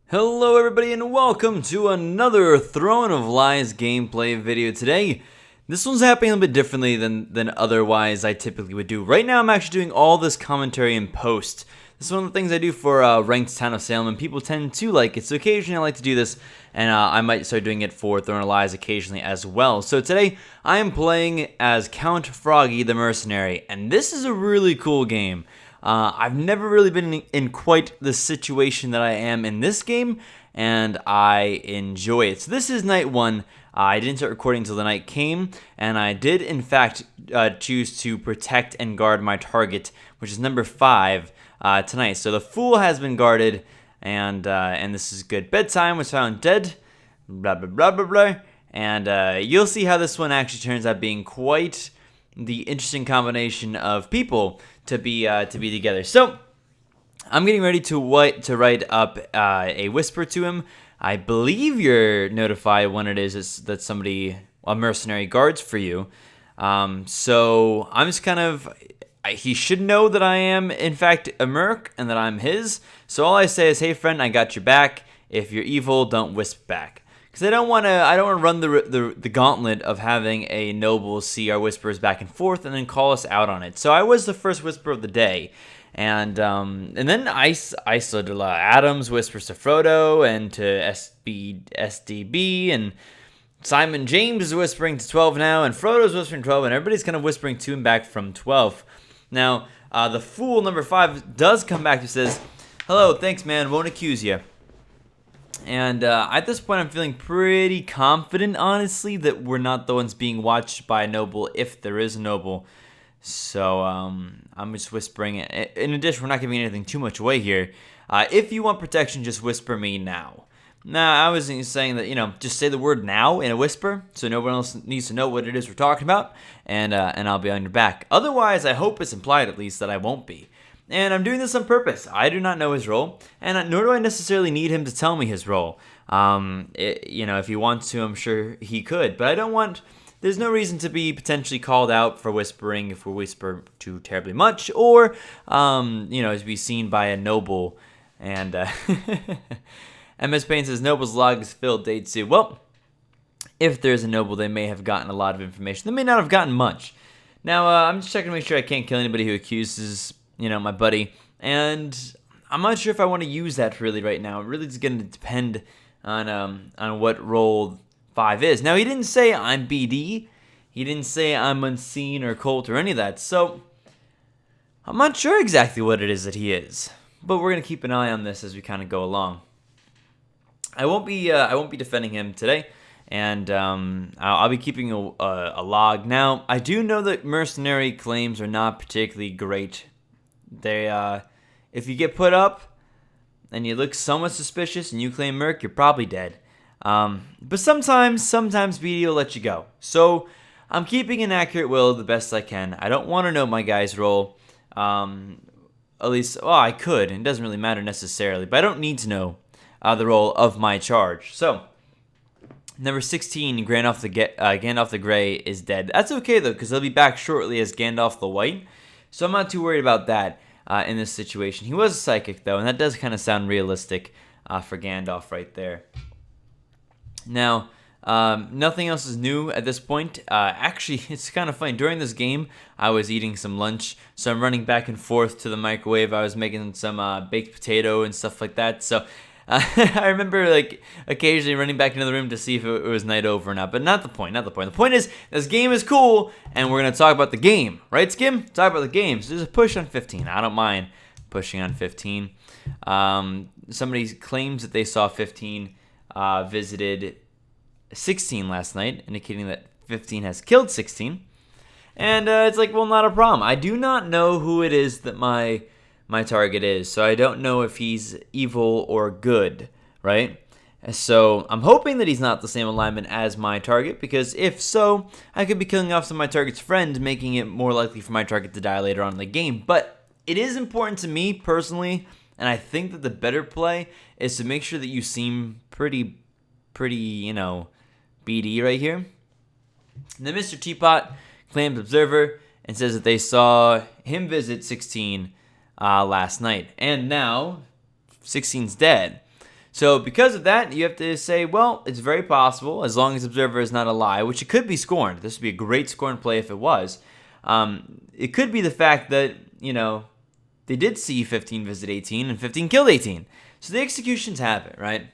Hello everybody and welcome to another Throne of Lies gameplay video today. This one's happening a little bit differently than otherwise I typically would do. Right now I'm actually doing all this commentary in post. This is one of the things I do for Ranked Town of Salem, and people tend to like it, so occasionally I like to do this, and I might start doing it for Throne of Lies occasionally as well. So today I am playing as Count Froggy the Mercenary, and this is a really cool game. I've never really been in quite the situation that I am in this game, and I enjoy it. So this is night one. I didn't start recording until the night came, and I did in fact choose to protect and guard my target, which is number 5 tonight. So the Fool has been guarded, and this is good. Bedtime was found dead, blah blah blah blah blah, and you'll see how this one actually turns out being quite the interesting combination of people to be together. So I'm getting ready to write up a whisper to him. I believe you're notified when it is that somebody, a mercenary, guards for you. So I'm just kind of, he should know that I am in fact a merc and that I'm his. So all I say is, hey friend, I got your back. If you're evil, don't wisp back. Because I don't want to run the gauntlet of having a noble see our whispers back and forth and then call us out on it. So I was the first whisper of the day, and then I slid to Adams whispers to Frodo and to SDB, and Simon James is whispering to 12 now, and Frodo's whispering 12, and everybody's kind of whispering to him back from 12. Now the Fool number 5 does come back and says, "Hello, thanks man, won't accuse you." And at this point, I'm feeling pretty confident, honestly, that we're not the ones being watched by a noble, if there is a noble. So I'm just whispering it. In addition, we're not giving anything too much away here. If you want protection, just whisper me now. Now, I was saying that, just say the word now in a whisper, so no one else needs to know what it is we're talking about, and I'll be on your back. Otherwise, I hope it's implied, at least, that I won't be. And I'm doing this on purpose. I do not know his role, and nor do I necessarily need him to tell me his role. If he wants to, I'm sure he could. But I don't want... There's no reason to be potentially called out for whispering if we whisper too terribly much, or, to be seen by a noble. And MS Payne says, Noble's log is filled, day 2. Well, if there's a noble, they may have gotten a lot of information. They may not have gotten much. Now, I'm just checking to make sure I can't kill anybody who accuses... my buddy, and I'm not sure if I want to use that really right now. It really is going to depend on what role 5 is. Now, he didn't say I'm BD, he didn't say I'm unseen or Colt or any of that, so I'm not sure exactly what it is that he is, but we're going to keep an eye on this as we kind of go along. I won't be defending him today, and I'll be keeping a log. Now, I do know that mercenary claims are not particularly great. They, if you get put up and you look somewhat suspicious and you claim Merc, you're probably dead. But sometimes BD will let you go. So I'm keeping an accurate will the best I can. I don't want to know my guy's role. At least, I could. It doesn't really matter necessarily, but I don't need to know the role of my charge. So number 16, Gandalf the Grey is dead. That's okay though, because he'll be back shortly as Gandalf the White. So I'm not too worried about that in this situation. He was a psychic, though, and that does kind of sound realistic for Gandalf right there. Now, nothing else is new at this point. Actually, it's kind of funny. During this game, I was eating some lunch, so I'm running back and forth to the microwave. I was making some baked potato and stuff like that, so... I remember occasionally running back into the room to see if it was night over or not, but not the point. The point is, this game is cool, and we're going to talk about the game. Right, Skim? Talk about the game. So there's a push on 15. I don't mind pushing on 15. Somebody claims that they saw 15 visited 16 last night, indicating that 15 has killed 16. And it's like, well, not a problem. I do not know who it is that my target is, so I don't know if he's evil or good, right? So I'm hoping that he's not the same alignment as my target, because if so, I could be killing off some of my target's friend, making it more likely for my target to die later on in the game. But it is important to me personally, and I think that the better play is to make sure that you seem pretty, BD right here. And then Mr. Teapot claims Observer and says that they saw him visit 16 last night, and now 16's dead. So because of that, you have to say, well, it's very possible, as long as Observer is not a lie, which it could be scorned. This would be a great scorn play if it was. It could be the fact that, they did see 15 visit 18 and 15 killed 18. So the executions happen, right?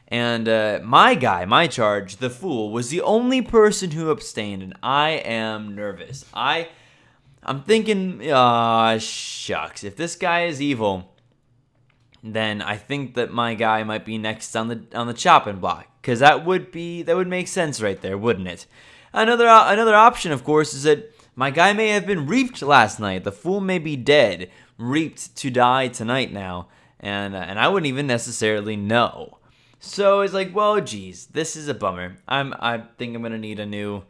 And my charge, the fool, was the only person who abstained, and I am nervous. I'm thinking, shucks, if this guy is evil, then I think that my guy might be next on the chopping block, because that would make sense right there, wouldn't it? Another option, of course, is that my guy may have been reaped last night. The fool may be dead, reaped to die tonight now, and I wouldn't even necessarily know. So it's like, well, geez, this is a bummer. I think I'm gonna need a new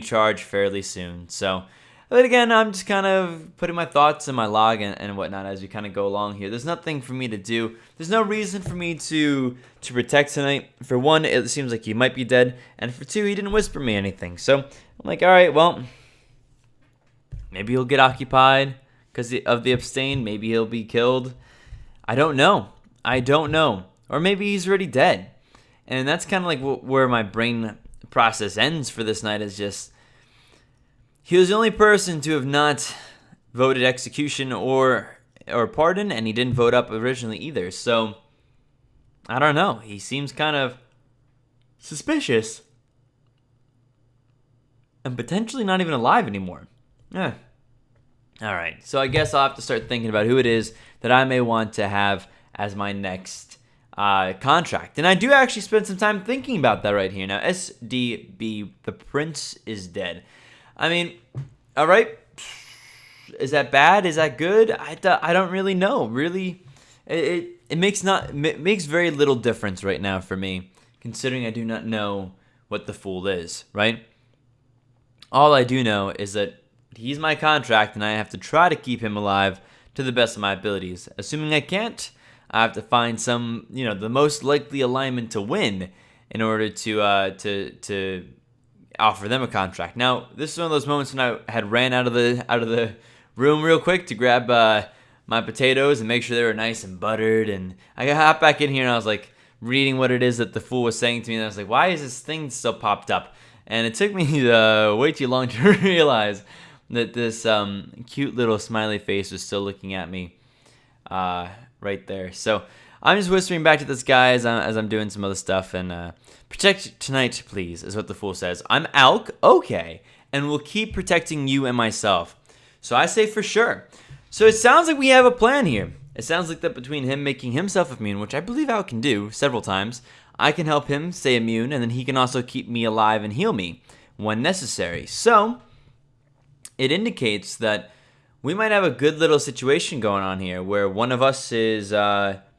charge fairly soon. So. But again, I'm just kind of putting my thoughts in my log and whatnot as we kind of go along here. There's nothing for me to do. There's no reason for me to protect tonight. For one, it seems like he might be dead. And for two, he didn't whisper me anything. So I'm like, all right, well, maybe he'll get occupied because of the abstain. Maybe he'll be killed. I don't know. Or maybe he's already dead. And that's kind of like where my brain process ends for this night, is just... He was the only person to have not voted execution or pardon, and he didn't vote up originally either. So, I don't know. He seems kind of suspicious. And potentially not even alive anymore. Yeah. Alright, so I guess I'll have to start thinking about who it is that I may want to have as my next contract. And I do actually spend some time thinking about that right here. Now, SDB, the prince is dead. I mean, all right, is that bad? Is that good? I don't really know. Really, it makes very little difference right now for me, considering I do not know what the fool is, right? All I do know is that he's my contract, and I have to try to keep him alive to the best of my abilities. Assuming I can't, I have to find some, the most likely alignment to win in order to offer them a contract. Now, this is one of those moments when I had ran out of the room real quick to grab my potatoes and make sure they were nice and buttered, and I got back in here and I was like reading what it is that the fool was saying to me, and I was like, why is this thing still popped up? And it took me way too long to realize that this cute little smiley face was still looking at me right there. So I'm just whispering back to this guy as I'm doing some other stuff, and protect tonight, please, is what the fool says. I'm Alk, okay, and will keep protecting you and myself. So I say for sure. So it sounds like we have a plan here. It sounds like that between him making himself immune, which I believe Alk can do several times, I can help him stay immune, and then he can also keep me alive and heal me when necessary. So it indicates that we might have a good little situation going on here, where one of us is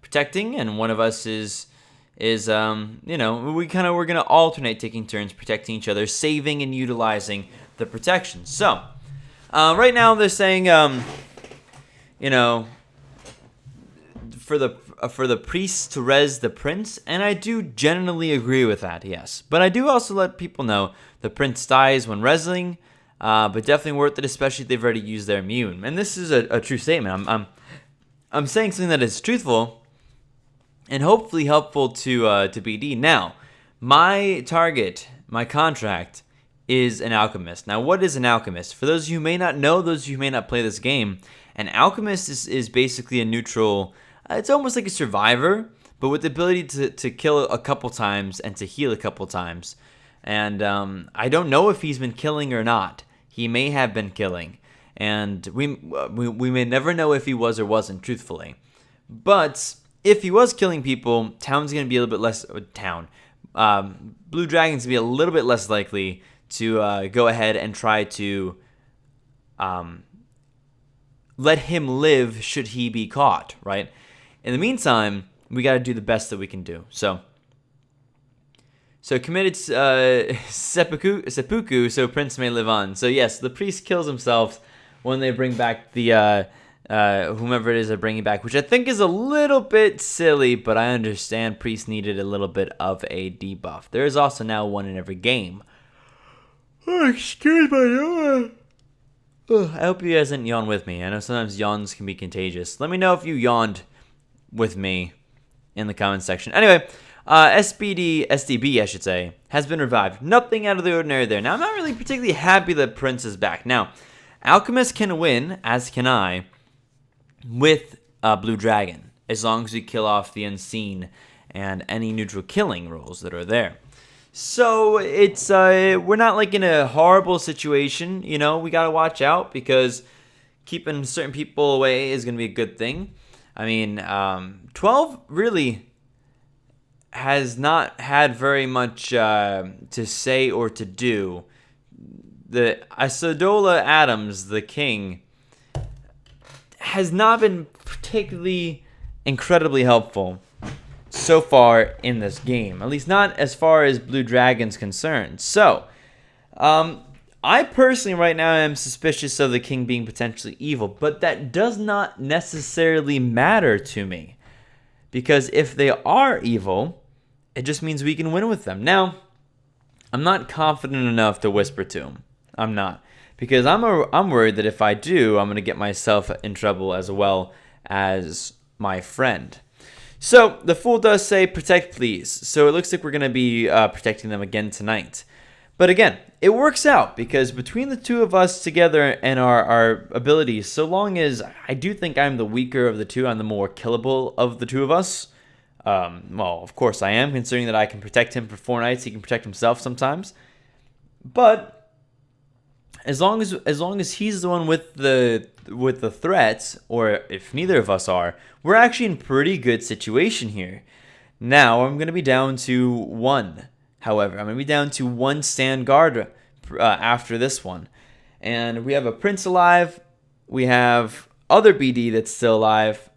protecting and one of us is we're gonna alternate taking turns protecting each other, saving and utilizing the protection. So right now they're saying for the priest to res the prince, and I do generally agree with that, yes. But I do also let people know the prince dies when resing, but definitely worth it, especially if they've already used their immune. And this is a true statement. I'm saying something that is truthful and hopefully helpful to BD. Now, my target, my contract, is an alchemist. Now, what is an alchemist? For those of you who may not know, those of you who may not play this game, an alchemist is basically a neutral. It's almost like a survivor, but with the ability to kill a couple times and to heal a couple times. And I don't know if he's been killing or not. He may have been killing, and we may never know if he was or wasn't, truthfully. But if he was killing people, town's going to be a little bit less... Blue Dragon's going to be a little bit less likely to go ahead and try to let him live should he be caught, right? In the meantime, we got to do the best that we can do. So committed seppuku, so Prince may live on. So yes, the priest kills himself when they bring back the... whomever it is they're bringing back, which I think is a little bit silly, but I understand Priest needed a little bit of a debuff. There is also now one in every game. Oh, excuse my yawn. I hope you guys didn't yawn with me. I know sometimes yawns can be contagious. Let me know if you yawned with me in the comment section. Anyway, SBD, I should say, has been revived. Nothing out of the ordinary there. Now, I'm not really particularly happy that Prince is back. Now, Alchemist can win, as can I, with Blue Dragon, as long as we kill off the Unseen and any neutral killing rules that are there. So it's we're not like in a horrible situation, you know. We gotta watch out because keeping certain people away is gonna be a good thing. I mean, 12 really has not had very much to say or to do. The Isodola Adams, the king, has not been particularly incredibly helpful so far in this game, at least not as far as Blue Dragon's concerned. So, I personally right now am suspicious of the king being potentially evil, but that does not necessarily matter to me, because if they are evil, it just means we can win with them. Now, I'm not confident enough to whisper to him. I'm not, because I'm worried that if I do, I'm going to get myself in trouble as well as my friend. So, the Fool does say, protect please. So, it looks like we're going to be protecting them again tonight. But again, it works out, because between the two of us together and our abilities, so long as I do think I'm the weaker of the two, I'm the more killable of the two of us. Well, of course I am, considering that I can protect him for 4 nights. He can protect himself sometimes. But as long as he's the one with the threats, or if neither of us are, we're actually in pretty good situation here. Now I'm going to be down to 1. However, I'm going to be down to 1 stand guard after this one. And we have a Prince alive. We have other BD that's still alive.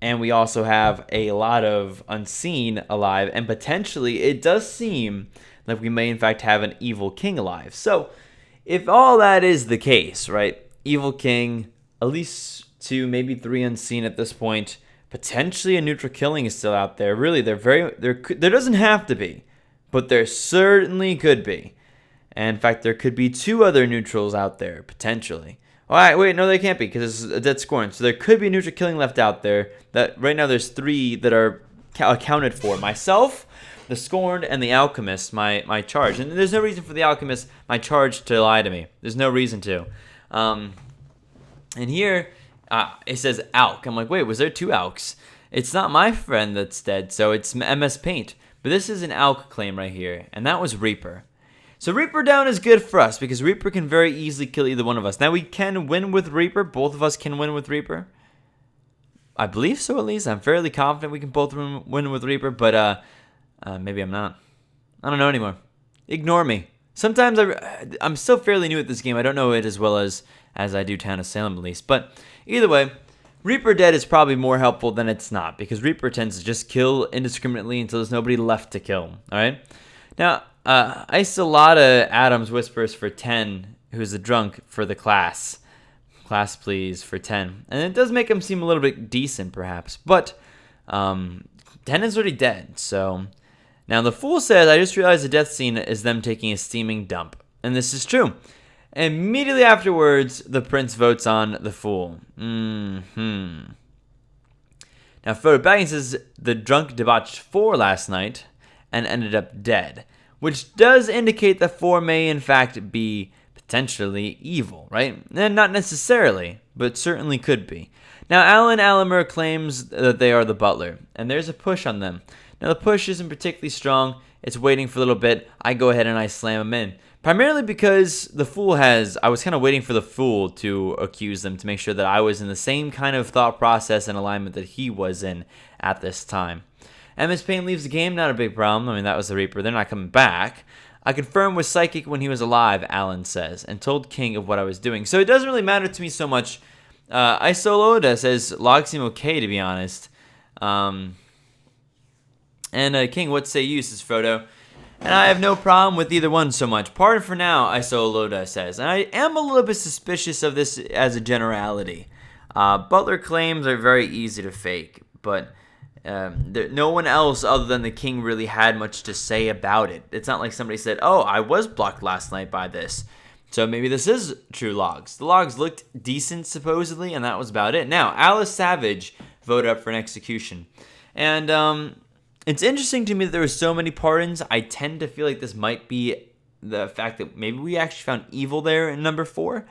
And we also have a lot of Unseen alive. And potentially, it does seem like we may in fact have an Evil King alive. So, if all that is the case, right? Evil King, at least 2, maybe 3 Unseen at this point. Potentially a neutral killing is still out there. Really, there doesn't have to be. But there certainly could be. And in fact, there could be 2 other neutrals out there, potentially. All right, wait, no, they can't be, because it's a dead scorn. So there could be a neutral killing left out there. That right now there's 3 that are accounted for. Myself, the Scorned, and the Alchemist, my charge. And there's no reason for the Alchemist, my charge, to lie to me. There's no reason to. And here, it says Alk. I'm like, wait, was there 2 Alks? It's not my friend that's dead, so it's MS Paint. But this is an Alk claim right here, and that was Reaper. So Reaper down is good for us, because Reaper can very easily kill either one of us. Now we can win with Reaper. Both of us can win with Reaper. I believe so, at least. I'm fairly confident we can both win with Reaper, but maybe I'm not. I don't know anymore. Ignore me. Sometimes I'm still fairly new at this game. I don't know it as well as I do Town of Salem, at least. But either way, Reaper dead is probably more helpful than it's not, because Reaper tends to just kill indiscriminately until there's nobody left to kill. All right. Now, Isolata Adams whispers for 10, who's a drunk, for the class. Class, please, for 10. And it does make him seem a little bit decent, perhaps. But 10 is already dead, so... Now, the Fool says, I just realized the death scene is them taking a steaming dump. And this is true. Immediately afterwards, the Prince votes on the Fool. Now, Frodo Baggins says the drunk debauched 4 last night and ended up dead, which does indicate that 4 may in fact be potentially evil, right? And not necessarily, but certainly could be. Now, Alan Alamer claims that they are the butler, and there's a push on them. Now, the push isn't particularly strong. It's waiting for a little bit. I go ahead and I slam him in. Primarily because the Fool I was kind of waiting for the Fool to accuse them to make sure that I was in the same kind of thought process and alignment that he was in at this time. MS Pain leaves the game, not a big problem. I mean, that was the Reaper. They're not coming back. I confirmed with Psychic when he was alive, Alan says, and told King of what I was doing. So it doesn't really matter to me so much. Isoloda says, logs seem okay, to be honest. And King, what say you, says Frodo. And I have no problem with either one so much. Pardon for now, Isoloda says. And I am a little bit suspicious of this as a generality. Butler claims are very easy to fake, but no one else other than the King really had much to say about it. It's not like somebody said, oh, I was blocked last night by this. So maybe this is true logs. The logs looked decent, supposedly, and that was about it. Now, Alice Savage voted up for an execution. And it's interesting to me that there were so many pardons. I tend to feel like this might be the fact that maybe we actually found evil there in number 4.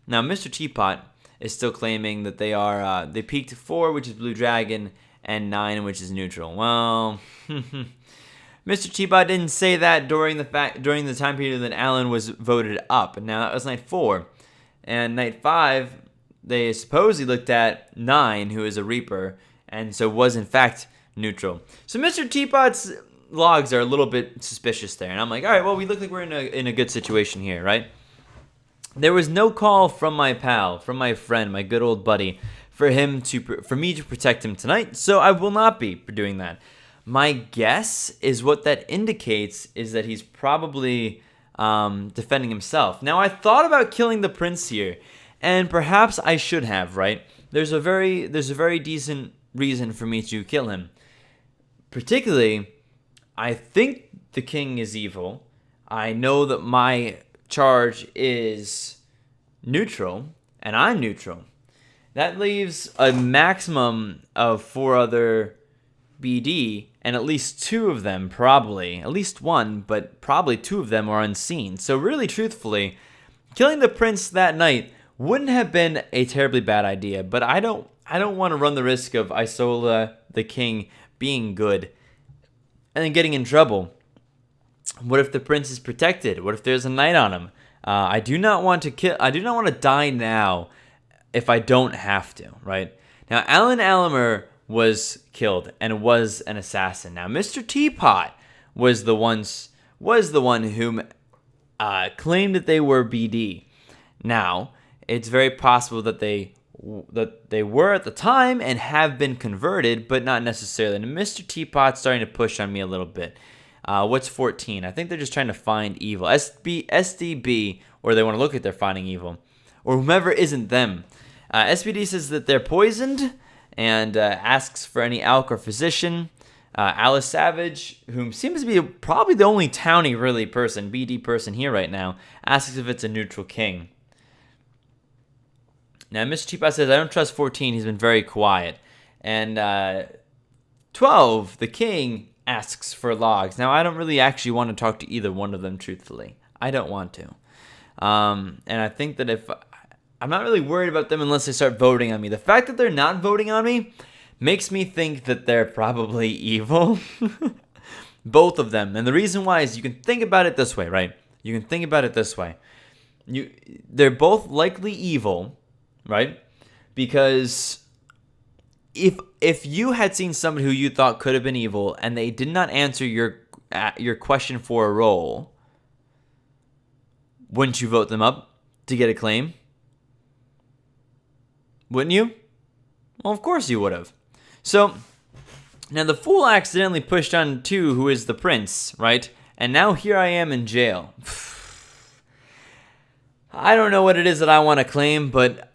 Now, Mr. Teapot is still claiming that they peaked 4, which is Blue Dragon, and 9, which is neutral. Well, Mr. Teapot didn't say that during the time period that Alan was voted up. Now, that was night 4. And night 5, they supposedly looked at 9, who is a Reaper, and so was in fact neutral. So Mr. Teapot's logs are a little bit suspicious there. And I'm like, all right, well, we look like we're in a good situation here, right? There was no call from my pal, from my friend, my good old buddy, for me to protect him tonight, so I will not be doing that. My guess is what that indicates is that he's probably defending himself. Now, I thought about killing the prince here, and perhaps I should have, right? There's a very decent reason for me to kill him. Particularly, I think the king is evil. I know that my charge is neutral, and I'm neutral. That leaves a maximum of 4 other BD, and at least 2 of them probably, at least 1, but probably 2 of them are unseen. So really, truthfully, killing the prince that night wouldn't have been a terribly bad idea, but I don't want to run the risk of Isola, the king, being good and then getting in trouble. What if the prince is protected? What if there's a knight on him? I do not want to die now if I don't have to, right? Now, Alan Alamer was killed and was an assassin. Now, Mr. Teapot was the one whom claimed that they were BD. Now, it's very possible that they were at the time and have been converted, but not necessarily. And Mr. Teapot's starting to push on me a little bit. What's 14? I think they're just trying to find evil. SDB, or they want to look at their finding evil, or whomever isn't them. SBD says that they're poisoned and asks for any alk or physician. Alice Savage, whom seems to be probably the only towny really person, BD person here right now, asks if it's a neutral king. Now, Mr. Teapot says, I don't trust 14. He's been very quiet. And 12, the king, asks for logs. Now, I don't really actually want to talk to either one of them, truthfully. I don't want to. And I think that I'm not really worried about them unless they start voting on me. The fact that they're not voting on me makes me think that they're probably evil. Both of them. And the reason why is you can think about it this way, right? You can think about it this way. They're both likely evil, right? Because if you had seen somebody who you thought could have been evil and they did not answer your question for a role, wouldn't you vote them up to get a claim? Wouldn't you? Well, of course you would have. So, now the fool accidentally pushed on 2, who is the prince, right? And now here I am in jail. I don't know what it is that I want to claim, but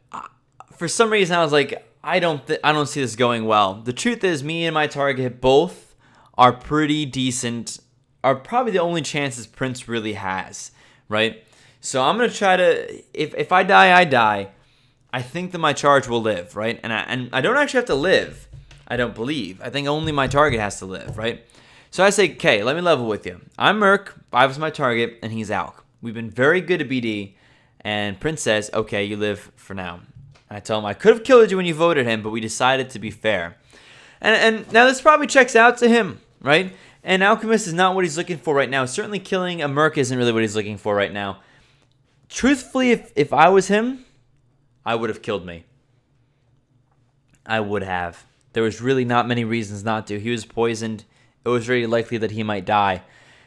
for some reason I was like, I don't see this going well. The truth is, me and my target both are pretty decent, are probably the only chances Prince really has, right? So I'm going to try to, if I die, I die. I think that my charge will live, right? And I don't actually have to live, I don't believe. I think only my target has to live, right? So I say, okay, let me level with you. I'm Merc, 5 is my target, and he's Alk. We've been very good at BD, and Prince says, okay, you live for now. And I tell him, I could have killed you when you voted him, but we decided to be fair. And now this probably checks out to him, right? And Alchemist is not what he's looking for right now. Certainly killing a Merc isn't really what he's looking for right now. Truthfully, if I was him, I would have killed me. I would have. There was really not many reasons not to. He was poisoned. It was very likely that he might die.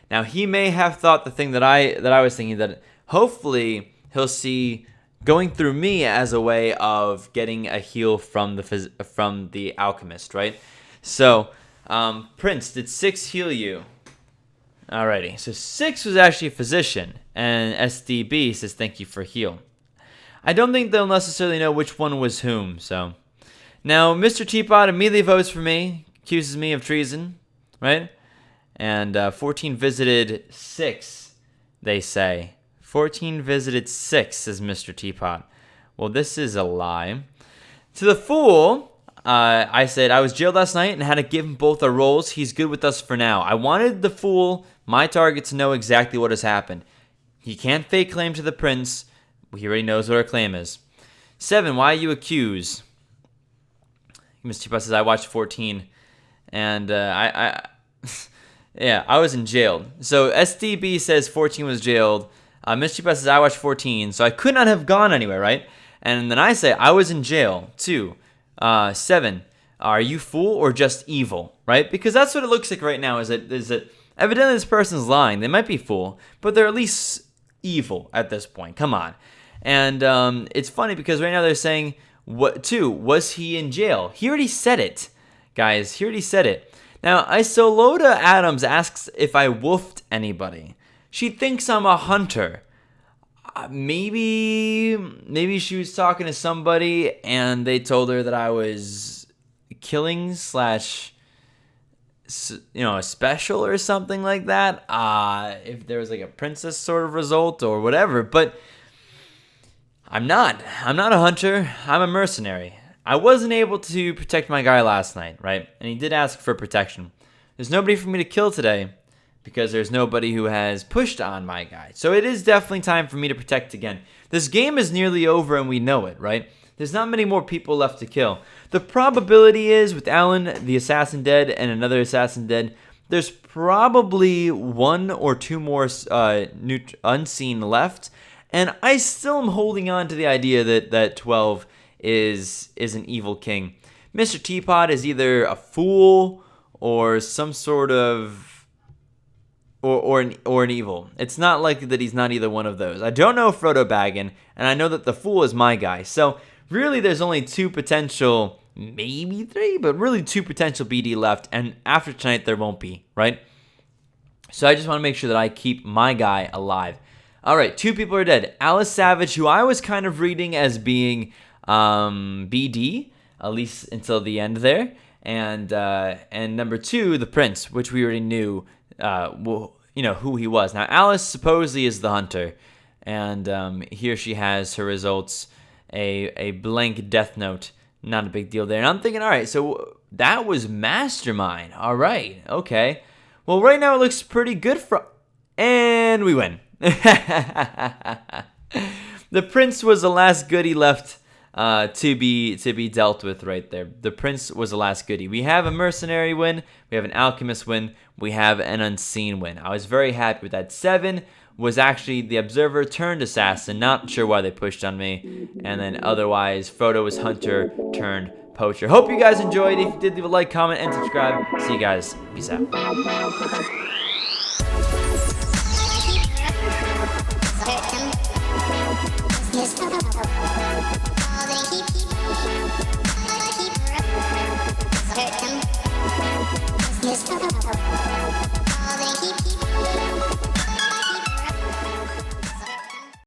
Now, he may have thought the thing that I was thinking, that hopefully he'll see going through me as a way of getting a heal from the alchemist, right? So, Prince, did 6 heal you? Alrighty, so 6 was actually a physician, and SDB says thank you for heal. I don't think they'll necessarily know which one was whom, so. Now, Mr. Teapot immediately votes for me, accuses me of treason, right? And 14 visited 6, they say. 14 visited 6, says Mr. Teapot. Well, this is a lie. To the fool, I said I was jailed last night and had to give him both our roles. He's good with us for now. I wanted the fool, my target, to know exactly what has happened. He can't fake claim to the prince. He already knows what our claim is. 7, why you accuse? Mr. Chipa says, I watched 14. And yeah, I was in jail. So SDB says 14 was jailed. Mr. Chipa says, I watched 14. So I could not have gone anywhere, right? And then I say, I was in jail. 2. 7, are you fool or just evil, right? Because that's what it looks like right now, is that evidently this person's lying. They might be fool, but they're at least evil at this point. Come on. And it's funny because right now they're saying, what? 2, was he in jail? He already said it, guys. He already said it. Now, Isoloda Adams asks if I woofed anybody. She thinks I'm a hunter. Maybe she was talking to somebody and they told her that I was killing / a special or something like that. If there was like a princess sort of result or whatever, but I'm not a hunter. I'm a mercenary. I wasn't able to protect my guy last night, right? And he did ask for protection. There's nobody for me to kill today, because there's nobody who has pushed on my guy. So it is definitely time for me to protect again. This game is nearly over and we know it, right? There's not many more people left to kill. The probability is, with Alan, the assassin, dead and another assassin dead, there's probably 1 or 2 more unseen left. And I still am holding on to the idea that 12 is an evil king. Mr. Teapot is either a fool or some sort of or an evil. It's not likely that he's not either one of those. I don't know Frodo Baggin, and I know that the fool is my guy. So really there's only 2 potential, maybe 3, but really 2 potential BD left, and after tonight there won't be, right? So I just want to make sure that I keep my guy alive. All right, 2 people are dead. Alice Savage, who I was kind of reading as being BD, at least until the end there, and number 2, the prince, which we already knew who he was. Now, Alice supposedly is the hunter, and here she has her results, a blank death note. Not a big deal there. And I'm thinking, all right, so that was Mastermind. All right, okay. Well, right now it looks pretty good and we win. The prince was the last goodie left to be dealt with right there. The prince was the last goodie. We have a mercenary win. We have an alchemist win. We have an unseen win. I was very happy with that. 7 was actually the observer turned assassin. Not sure why they pushed on me. And then otherwise, Frodo was hunter turned poacher. Hope you guys enjoyed. If you did, leave a like, comment, and subscribe. See you guys. Peace out. Yes,